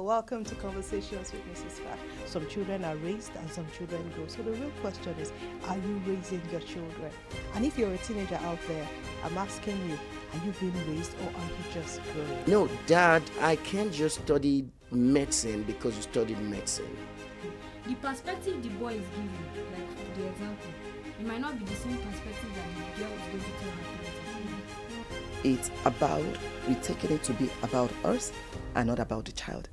Welcome to Conversations with Mrs Fash. Some children are raised and some children grow. So the real question is, are you raising your children? And if you're a teenager out there, I'm asking you, are you being raised or are you just growing? No, Dad, I can't just study medicine because you studied medicine. The perspective the boy is giving, like for the example, it might not be the same perspective that the girl is going to tell her parents. It's about, we taking it to be about us and not about the child.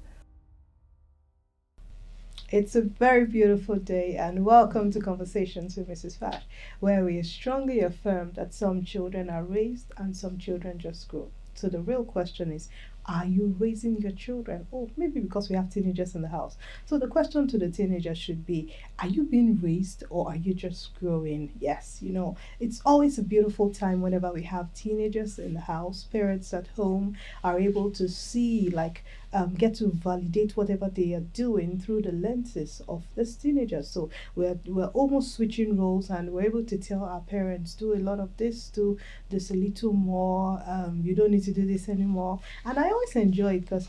It's a very beautiful day and welcome to Conversations with Mrs Fash, where we strongly affirm that some children are raised and some children just grow. So the real question is, are you raising your children? Oh, maybe because we have teenagers in the house. So the question to the teenagers should be, are you being raised or are you just growing? Yes, it's always a beautiful time whenever we have teenagers in the house. Parents at home are able to see, get to validate whatever they are doing through the lenses of this teenager. So we're almost switching roles and we're able to tell our parents, do a lot of this, do this a little more, you don't need to do this anymore. And I always enjoy it because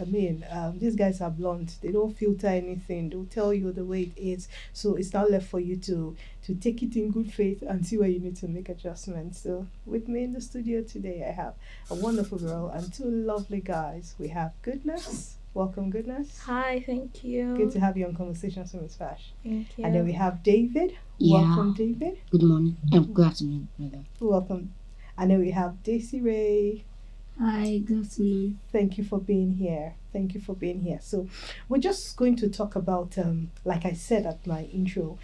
these guys are blunt, they don't filter anything, they'll tell you the way it is. So it's not left for you to take it in good faith and see where you need to make adjustments. So with me in the studio today, I have a wonderful girl and two lovely guys. We have Goodness. Welcome, Goodness. Hi, thank you. Good to have you on Conversations with Ms. Fash. Thank you. And then we have David. Yeah. Welcome, David. Good morning. Good afternoon, rather. Welcome. And then we have Daisy Ray. Hi, good afternoon. Thank you for being here. So we're just going to talk about, like I said at my intro,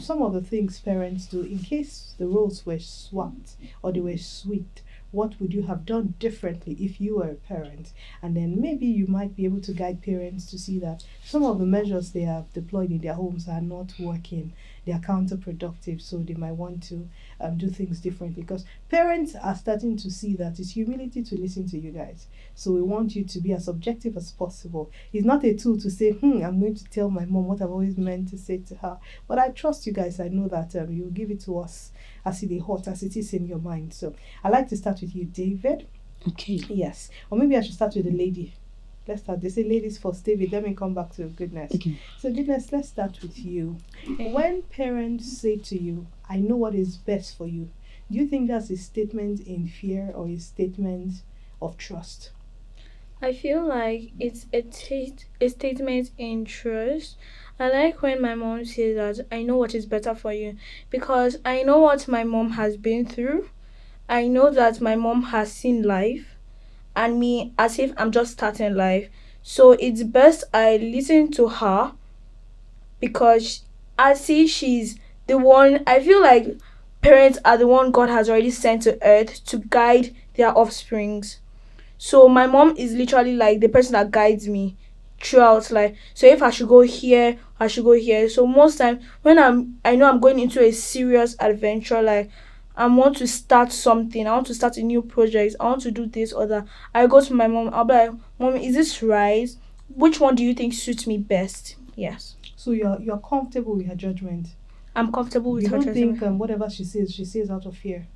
some of the things parents do in case the roles were swapped or they were switched. What would you have done differently if you were a parent? And then maybe you might be able to guide parents to see that some of the measures they have deployed in their homes are not working. They are counterproductive, so they might want to do things differently. Because parents are starting to see that it's humility to listen to you guys. So we want you to be as objective as possible. It's not a tool to say, I'm going to tell my mom what I've always meant to say to her. But I trust you guys. I know that you'll give it to us as it is hot, as it is in your mind. So I'd like to start with you, David. Okay. Yes. Or maybe I should start with the lady. Let's start. They say ladies first. David, let me come back to Goodness. Okay. So Goodness, let's start with you. Okay. When parents say to you, I know what is best for you, do you think that's a statement in fear or a statement of trust? I feel like it's a statement in trust. I like when my mom says that I know what is better for you because I know what my mom has been through. I know that my mom has seen life and me as if I'm just starting life. So it's best I listen to her because I see she's the one. I feel like parents are the one God has already sent to earth to guide their offsprings. So my mom is literally like the person that guides me throughout life. So if I should go here, I should go here. So most times when I know I'm going into a serious adventure, like I want to start something, I want to start a new project, I want to do this or that, I go to my mom. I'll be like, Mom, is this right? Which one do you think suits me best? Yes. So you're comfortable with her judgment. I'm comfortable with You her don't judgment. think whatever she says out of fear.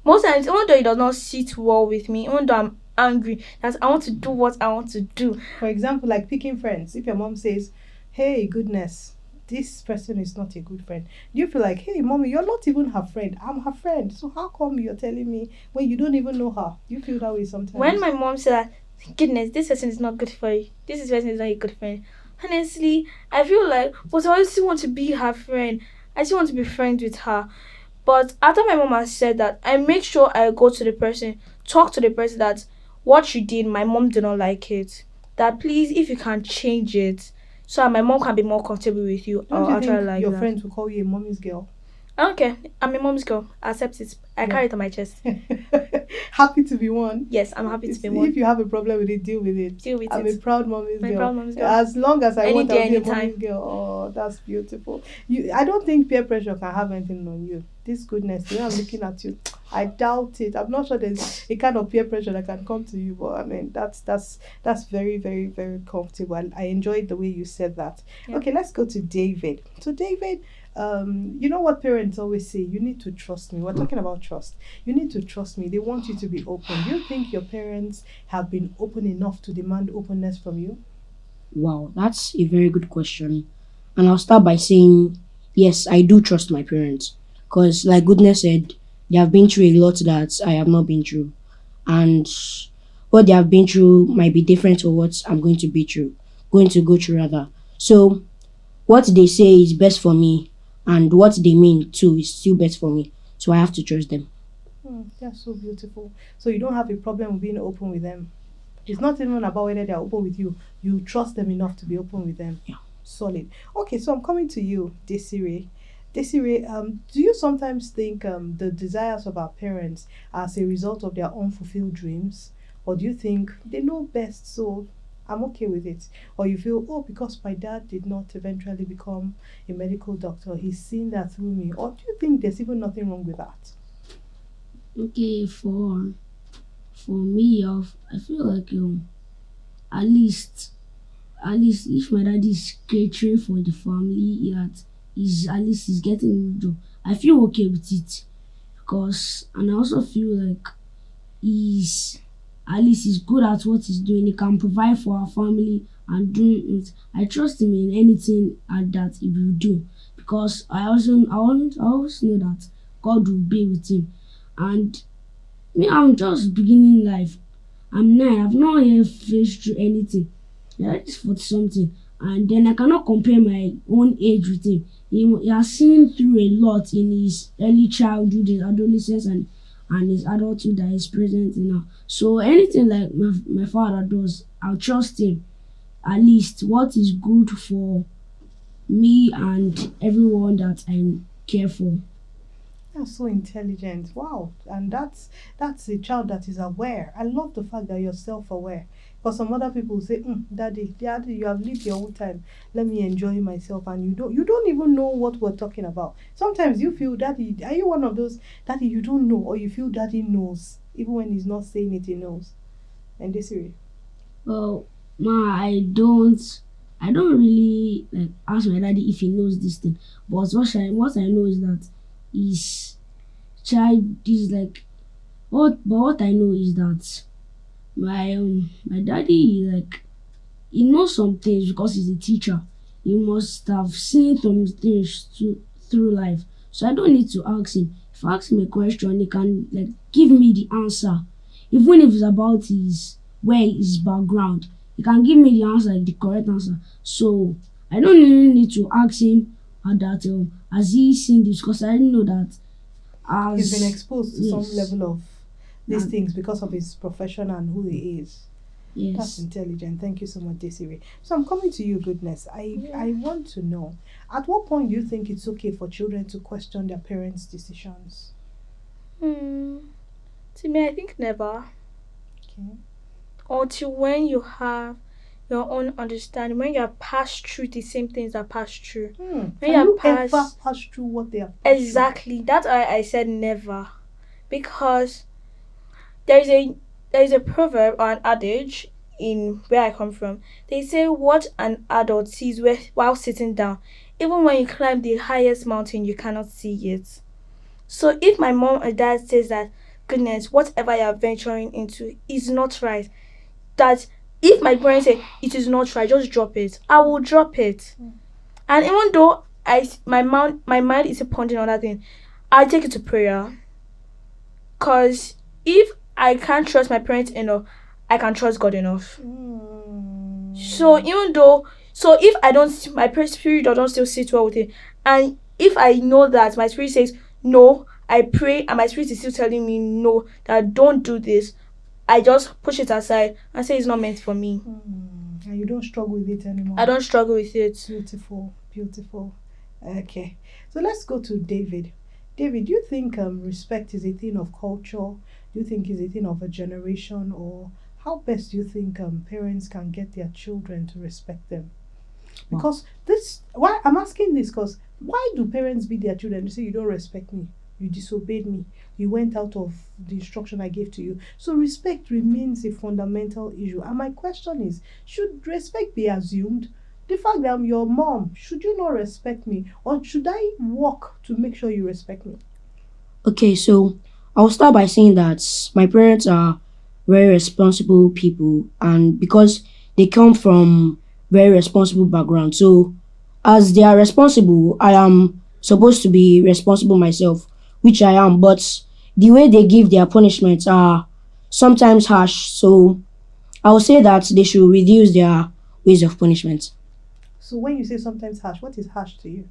Most times, even though it does not sit well with me, even though I'm angry, that I want to do what I want to do. For example, like picking friends. If your mom says, hey, Goodness, this person is not a good friend, do you feel like, hey, mommy, you're not even her friend. I'm her friend. So how come you're telling me when you don't even know her? Do you feel that way sometimes? When my mom said that, goodness, this person is not good for you, this person is not a good friend, honestly, I feel like, but I still want to be her friend. I still want to be friends with her. But after my mom has said that, I make sure I go to the person, talk to the person that what she did, my mom did not like it. That please, if you can change it, so that my mom can be more comfortable with you, don't I'll you try think like your that. friends will call you a mommy's girl? I don't care. I'm a mom's girl. I accept it. I carry it on my chest. Happy to be one. Yes, I'm happy to be one. If you have a problem with it, deal with it. Deal with I'm it. a proud mommy's My girl. proud mom's girl. As long as I Any want to day, be a anytime. mommy's girl. Oh, that's beautiful. I don't think peer pressure can have anything on you. This Goodness, the way I'm looking at you, I doubt it. I'm not sure there's a kind of peer pressure that can come to you, but that's very, very, very comfortable. I enjoyed the way you said that. Yeah. Okay, let's go to David. So David, you know what parents always say, you need to trust me. We're talking about trust. You need to trust me. They want you to be open. Do you think your parents have been open enough to demand openness from you? Wow, that's a very good question. And I'll start by saying, yes, I do trust my parents. Because, like Goodness said, they have been through a lot that I have not been through. And what they have been through might be different to what I'm going to go through rather. So, what they say is best for me, and what they mean too is still best for me. So, I have to trust them. That's so beautiful. So you don't have a problem with being open with them. It's not even about whether they're open with you. You trust them enough to be open with them. Yeah. Solid. Okay, so I'm coming to you, Desiree. Desiree, do you sometimes think the desires of our parents are as a result of their unfulfilled dreams? Or do you think they know best, so I'm okay with it? Or you feel, oh, because my dad did not eventually become a medical doctor, he's seen that through me? Or do you think there's even nothing wrong with that? Okay, for me, I feel like at least at least if my dad is catering for the family, that is at least he's getting a job. I feel okay with it because, and I also feel like he's at least he's good at what he's doing. He can provide for our family and doing it. I trust him in anything that he will do because I always know that God will be with him. And me, I'm just beginning life. I'm 9. I've not yet faced through anything. Yeah, it's 40 something. And then I cannot compare my own age with him. He has seen through a lot in his early childhood, his adolescence, and his adulthood that is present in now. So anything like my father does, I'll trust him. At least what is good for me and everyone that I care for. That's so intelligent. Wow. And that's a child that is aware. I love the fact that you're self-aware. Because some other people say, daddy, you have lived your own time. Let me enjoy myself. And you don't even know what we're talking about. Sometimes you feel daddy, are you one of those daddy you don't know, or you feel daddy knows, even when he's not saying it, he knows? And this way. Well, ma, I don't really like ask my daddy if he knows this thing. But what I know is that his child is like what I know is that my daddy like he knows some things because he's a teacher. He must have seen some things through life. So I don't need to ask him. If I ask him a question, he can like give me the answer. Even if it's about his background, he can give me the answer, like the correct answer. So I don't really need to ask him at that has he seen this because I didn't know that He's been as exposed to some yes. level of these And things because of his profession and who he is. That's yes. intelligent. Thank you so much, Desiree. So I'm coming to you, Goodness. I want to know, at what point do you think it's okay for children to question their parents' decisions? Hmm. To me, I think never. Okay. Until when you have your own understanding, when you have passed through the same things that passed through. When Can you have you ever passed pass through what they have passed through? exactly. That's why I said never, because there's a proverb or an adage in where I come from. They say what an adult sees while sitting down, even when you climb the highest mountain, you cannot see it. So if my mom or dad says that, goodness, whatever you're venturing into is not right, that if my parents say it is not right, just drop it, I will drop it. And even though my mind is pondering on that thing, I take it to prayer. Cause if I can't trust my parents enough, I can trust God enough. So even though, so if I don't, my spirit don't still sit well with it, and if I know that my spirit says no, I pray, and my spirit is still telling me no, that don't do this, I just push it aside and say it's not meant for me. And you don't struggle with it anymore. I don't struggle with it. Beautiful, beautiful. Okay, so let's go to David. David, do you think respect is a thing of culture? Do you think it's a thing of a generation, or how best do you think parents can get their children to respect them? Because why I'm asking this, because why do parents beat their children? They say you don't respect me, you disobeyed me, you went out of the instruction I gave to you. So respect remains a fundamental issue. And my question is, should respect be assumed? The fact that I'm your mom, should you not respect me? Or should I work to make sure you respect me? Okay, so I'll start by saying that my parents are very responsible people, and because they come from very responsible background. So, as they are responsible, I am supposed to be responsible myself, which I am. But the way they give their punishments are sometimes harsh. So, I would say that they should reduce their ways of punishment. So when you say sometimes harsh, what is harsh to you?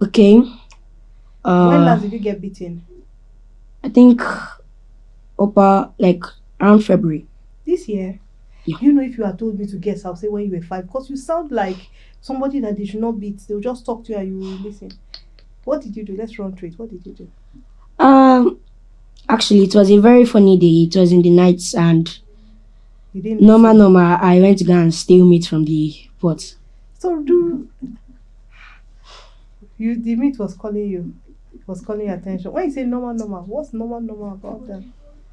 Okay. When Uh, last did you get beaten? I think upper like around February. This year? Yeah. You know, if you had told me to guess, I'll say when you were 5, because you sound like somebody that they should not beat. They'll just talk to you and you will listen. What did you do? Let's run through it. What did you do? Um, Actually, it was a very funny day. It was in the nights, and You didn't normal, listen. I went to go and steal meat from the pot. So do you? The meat was calling you. Was calling your attention. When you say normal, what's normal about that?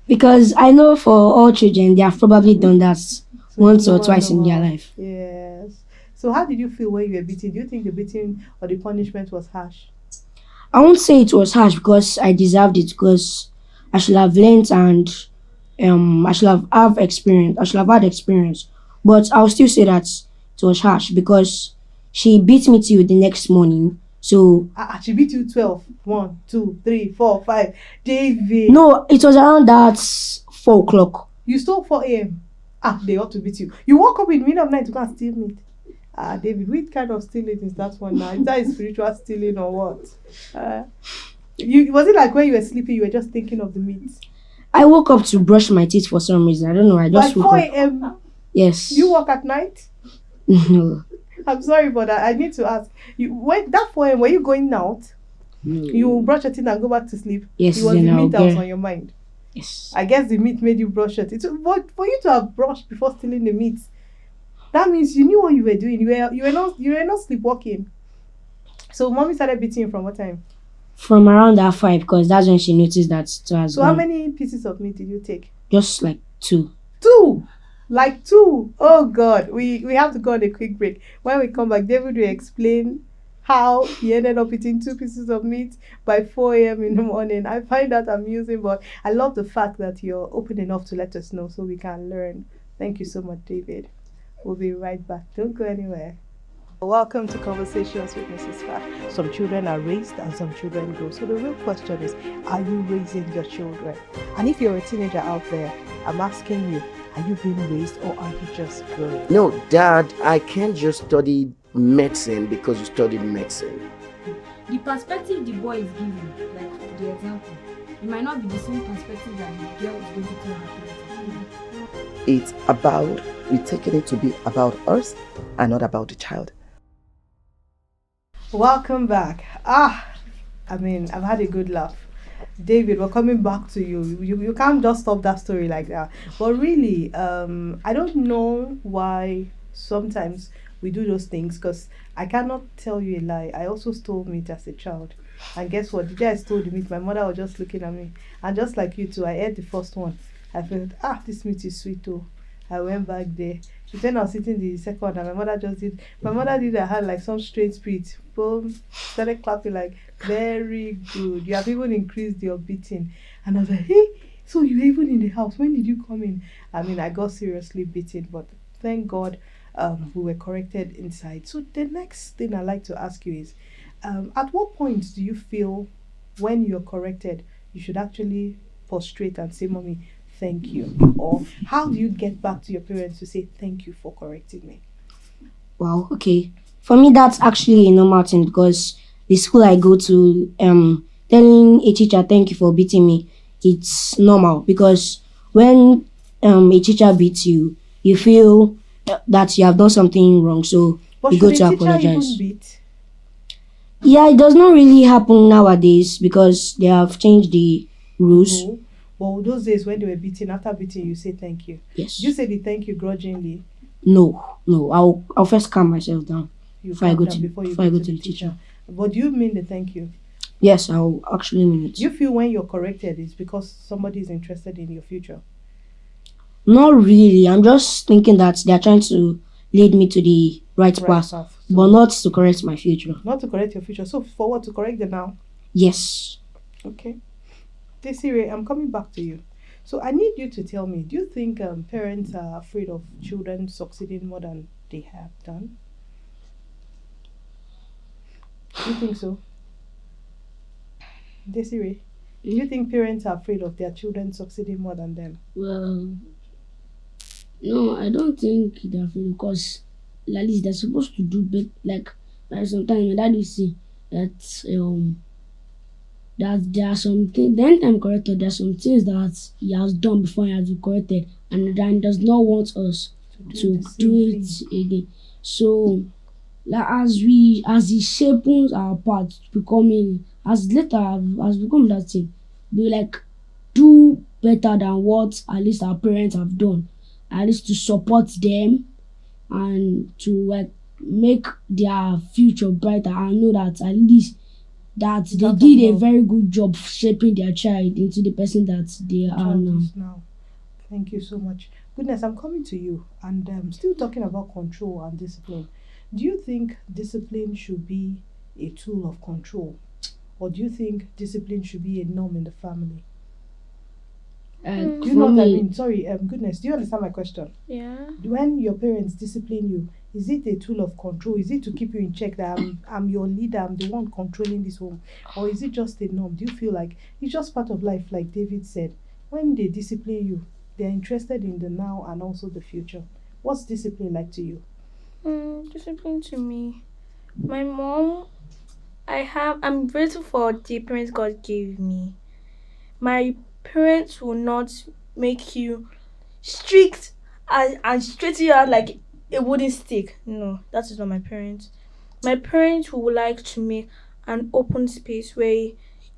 Because I know for all children, they have probably done that So once or normal, twice in their normal. life. Yes. So how did you feel when you were beaten? Do you think the beating or the punishment was harsh? I won't say it was harsh because I deserved it, because I should have learned, and I should have experience. I should have had experience. But I'll still say that it was harsh because she beat me till the next morning. So She beat you 12. 1, 2, 3, 4, 5. David. no, it was around that 4 o'clock. You stole 4 a.m. They ought to beat you. You woke up in the middle of the night to go and steal meat. David, which kind of stealing is that one now? Is that spiritual stealing or what? Was it like when you were sleeping, you were just thinking of the meat? I woke up to brush my teeth for some reason. I don't know. I By just 4 woke up. a.m. Yes. You work at night? No. I'm sorry for that. I need to ask. When that 4 a.m., were you going out? You brush your teeth and go back to sleep? Yes, It was then the I'll meat that was get- on your mind. Yes. I guess the meat made you brush your teeth. But for you to have brushed before stealing the meat, that means you knew what you were doing. You were not sleepwalking. So mommy started beating you from what time? From around that 5, because that's when she noticed that it was So how gone. many pieces of meat did you take? Just like 2. 2. Like 2. Oh God. We have to go on a quick break. When we come back, David will explain how he ended up eating 2 pieces of meat by 4 a.m. in the morning. I find that amusing, but I love the fact that you're open enough to let us know so we can learn. Thank you so much, David. We'll be right back. Don't go anywhere. Welcome to Conversations with Mrs. Fash. Some children are raised and some children grow. So the real question is, are you raising your children? And if you're a teenager out there, I'm asking you, are you being raised or are you just growing? No, Dad, I can't just study medicine because you studied medicine. The perspective the boy is giving, like the example, it might not be the same perspective that the girl is going to tell her parents. It's about, we're taking it to be about us and not about the child. Welcome back. I've had a good laugh. David, we're coming back to you. You can't just stop that story like that. But really, I don't know why sometimes we do those things, because I cannot tell you a lie. I also stole meat as a child. And guess what? The day I stole the meat, my mother was just looking at me. And just like you too, I ate the first one. I felt, this meat is sweet too. I went back there. Then I was eating the second one, and my mother did her hand like some strange spirit. Boom, started clapping like, very good. You have even increased your beating. And I was like, hey, so you were even in the house. When did you come in? I got seriously beaten, but thank God we were corrected inside. So the next thing I'd like to ask you is, at what point do you feel when you're corrected, you should actually prostrate and say, Mommy, thank you? Or how do you get back to your parents to say thank you for correcting me? Wow, okay. For me, that's actually a normal thing, because the school I go to, telling a teacher thank you for beating me, it's normal, because when a teacher beats you, you feel that you have done something wrong, so But you should go to a teacher apologize. even beat? Yeah, it does not really happen nowadays because they have changed the rules. No. But those days when they were beating, after beating, you say thank you. Yes. You say the thank you grudgingly. No. I'll first calm myself down You before I calm go down to before you before I go go to the teacher. But do you mean the thank you? Yes, I'll actually mean it. Do you feel when you're corrected it's because somebody is interested in your future? Not really. I'm just thinking that they're trying to lead me to the right path, So but not to correct my future. not to correct your future. So for what? To correct them now? Yes. Okay. Desiree, I'm coming back to you. So I need you to tell me, do you think parents are afraid of children succeeding more than they have done? Do you think so? Desiree, do you think parents are afraid of their children succeeding more than them? Well, no, I don't think they're afraid because at least they're supposed to do better. Like sometimes my dad will say that there are some things. The anytime corrected, there are some things that he has done before he has been corrected, and then does not want us to do it again. So, like as he shapes our path becoming as later as become that thing, we like do better than what at least our parents have done, at least to support them and to like make their future brighter and know that at least that they did a very good job shaping their child into the person that they are now. Thank you so much. Goodness, I'm coming to you and still talking about control and discipline. Do you think discipline should be a tool of control? Or do you think discipline should be a norm in the family? Do you know what I mean? Sorry, goodness, do you understand my question? Yeah. When your parents discipline you, is it a tool of control? Is it to keep you in check that I'm your leader, I'm the one controlling this home? Or is it just a norm? Do you feel like it's just part of life, like David said? When they discipline you, they're interested in the now and also the future. What's discipline like to you? Discipline to me. My mom, I'm grateful for the parents God gave me. My parents will not make you strict and straighten you out like a wooden stick. No, that is not my parents. My parents would like to make an open space where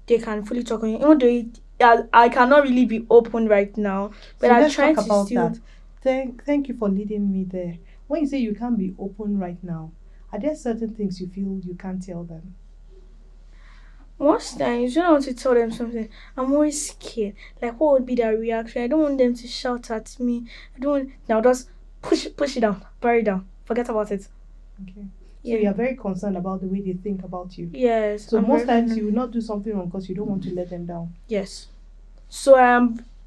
they can fully talk on you. Even though I cannot really be open right now, but So I'm let's trying talk to about still. that. Thank you for leading me there. When you say you can't be open right now, are there certain things you feel you can't tell them? Most times when I want to tell them something, I'm always scared. Like what would be their reaction? I don't want them to shout at me. I don't want now just push it down, bury it down, forget about it. Okay. Yeah. So you're very concerned about the way they think about you. Yes. So I'm most very times you will not do something wrong because you don't want to let them down. Yes. So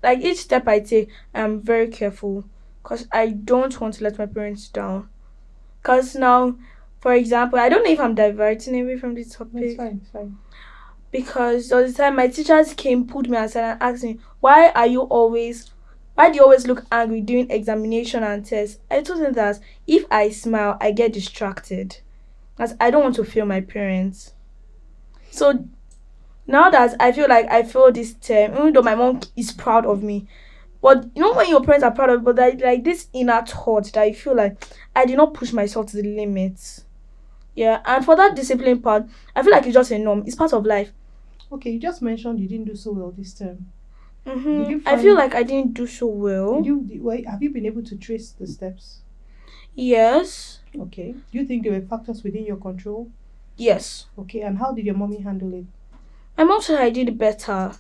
like each step I take, I'm very careful because I don't want to let my parents down. Because now, for example, I don't know if I'm diverting away from this No, topic. it's fine. Because all the time my teachers came, pulled me aside and asked me, why do you always look angry during examination and tests? I told them that if I smile, I get distracted. As I don't want to fail my parents. So now that I feel like I failed this term, even though my mom is proud of me, but you know when your parents are proud of you, but like this inner thought that I feel like I did not push myself to the limits. Yeah, and for that discipline part, I feel like it's just a norm. It's part of life. Okay, you just mentioned you didn't do so well this term. Did you I feel like I didn't do so well. Have you been able to trace the steps? Yes. Okay. Do you think there were factors within your control? Yes. Okay, and how did your mommy handle it? My mom said I did better.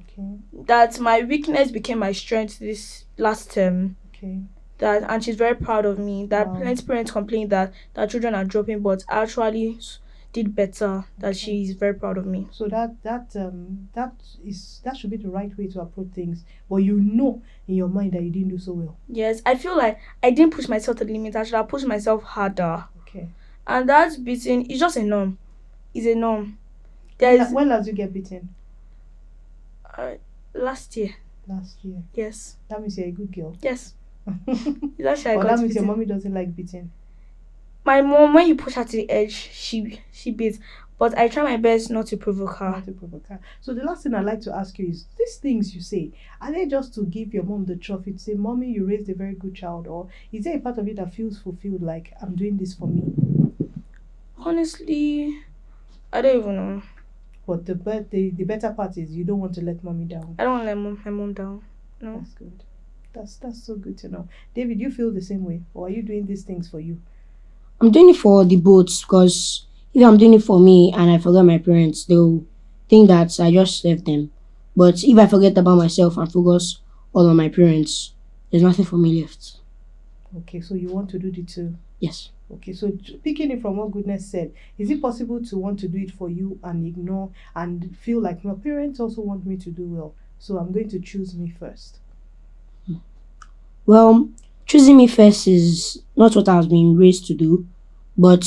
Okay. That my weakness became my strength this last term. Okay. And she's very proud of me. That Wow. parents complain that children are dropping, but I actually did better. That Okay. she is very proud of me. So that should be the right way to approach things. But you know in your mind that you didn't do so well. Yes, I feel like I didn't push myself to the limit. I should have pushed myself harder. Okay. And that beating is just a norm. It's a norm. When last you get beaten? Last year. Last year. Yes. That means you're a good girl. Yes. That's why I Or got that means your beaten. mommy doesn't like beating. My mom, when you push her to the edge, she beats. But I try my best not to provoke her. Not to provoke her. So the last thing I'd like to ask you is, these things you say, are they just to give your mom the trophy to say, Mommy, you raised a very good child? Or is there a part of it that feels fulfilled, like, I'm doing this for me? Honestly, I don't even know. But the better part is you don't want to let mommy down. I don't want to let my mom down. No. That's good. That's so good to know. David, you feel the same way? Or are you doing these things for you? I'm doing it for the both because if I'm doing it for me and I forget my parents, they'll think that I just left them. But if I forget about myself and focus all on my parents, there's nothing for me left. Okay, so you want to do the two? Yes. Okay, so picking it from what Goodness said, is it possible to want to do it for you and ignore and feel like my parents also want me to do well, so I'm going to choose me first? Well, choosing me first is not what I was being raised to do, but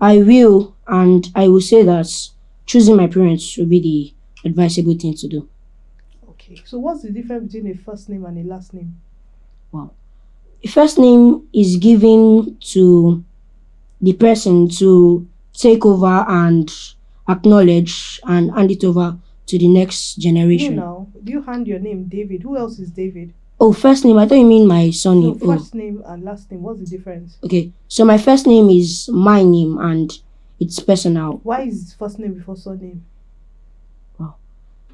I will, and I will say that choosing my parents will be the advisable thing to do. Okay. So what's the difference between a first name and a last name? Wow. The first name is given to the person to take over and acknowledge and hand it over to the next You generation. now, you hand your name David. Who else is David? Oh, first name. I thought you mean my No, surname. Oh, first name and last name. What's the difference? okay. So my first name is my name and it's personal Why is first name before surname?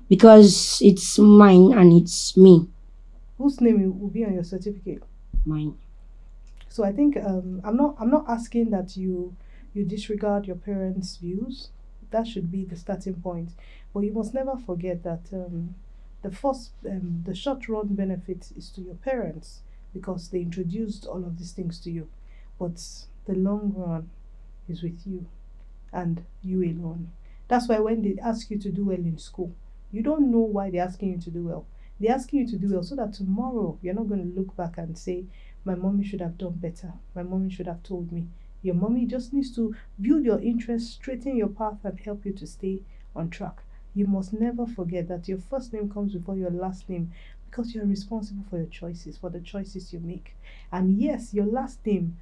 because it's mine and it's me. Whose name will be on your certificate? Mine. So I think I'm not asking that you disregard your parents' views. That should be the starting point. But you must never forget that the short run benefit is to your parents because they introduced all of these things to you. But the long run is with you and you alone. That's why when they ask you to do well in school, you don't know why they're asking you to do well. They're asking you to do well so that tomorrow you're not going to look back and say, my mommy should have done better. My mommy should have told me. Your mommy just needs to build your interest, straighten your path, and help you to stay on track. You must never forget that your first name comes before your last name because you're responsible for your choices, for the choices you make. And yes, your last name,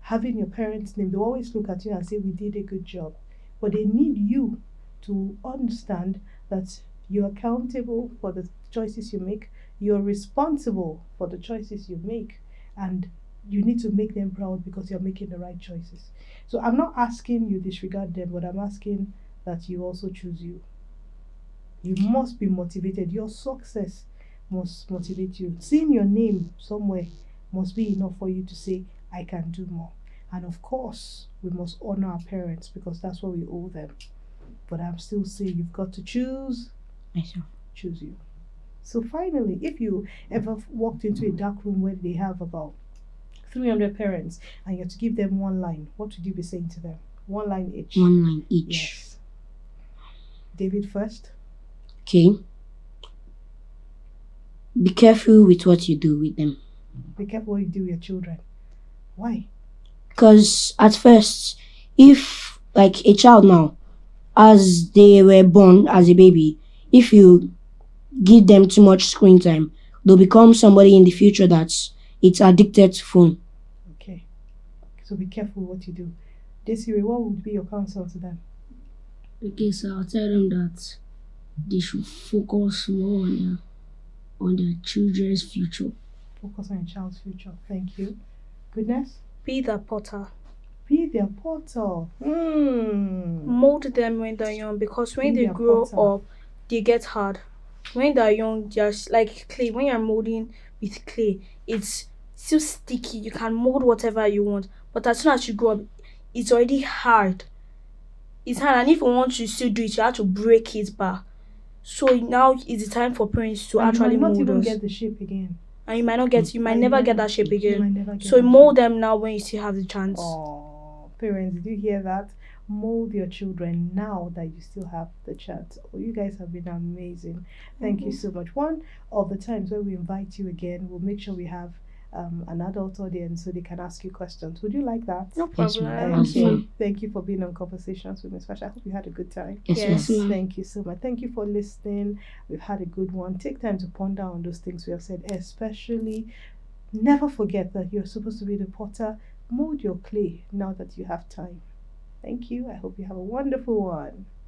having your parents' name, they always look at you and say, we did a good job. But they need you to understand that you're accountable for the choices you make, you're responsible for the choices you make, and you need to make them proud because you're making the right choices. So I'm not asking you disregard them, but I'm asking that you also choose you. You must be motivated. Your success must motivate you. Seeing your name somewhere must be enough for you to say, I can do more. And of course, we must honor our parents because that's what we owe them. But I'm still saying you've got to choose you. So finally, if you ever walked into a dark room where they have about 300 parents and you have to give them one line, what would you be saying to them? One line each. One line each. Yes. David first. Okay. Be careful with what you do with them. Be careful what you do with your children. Why? Because at first, if like a child now, as they were born as a baby, if you give them too much screen time, they'll become somebody in the future that's addicted to phone. Okay. So be careful what you do. Desiree, what would be your counsel to them? Okay, so I'll tell them that they should focus more on their children's future. Focus on your child's future. Thank you. Goodness? Be the potter. Be their portal. Mold them when they're young because when Be they their grow potter. up, they get hard. When they're young, they're like clay. When you're molding with clay, it's still sticky. You can mold whatever you want. But as soon as you grow up, it's already hard. It's hard, and if you want to still do it, you have to break it back. So now is the time for parents to And actually you might not mold even us. get the shape again. And you might not get, you might And never you get might- that shape You again. might never get So that mold shape. them now when you still have the chance. Oh, parents, did you hear that? Mold your children now that you still have the chance. Oh, you guys have been amazing. Thank you so much. One of the times when we invite you again, we'll make sure we have an adult audience so they can ask you questions. Would you like that? No Yes, problem. ma'am. Yes, Okay. ma'am. Thank you for being on Conversations with Miss Fash. I hope you had a good time. Yes, Yes. ma'am. Ma'am. Thank you so much. Thank you for listening. We've had a good one. Take time to ponder on those things we have said, especially never forget that you're supposed to be the potter. Mold your clay now that you have time. Thank you. I hope you have a wonderful one.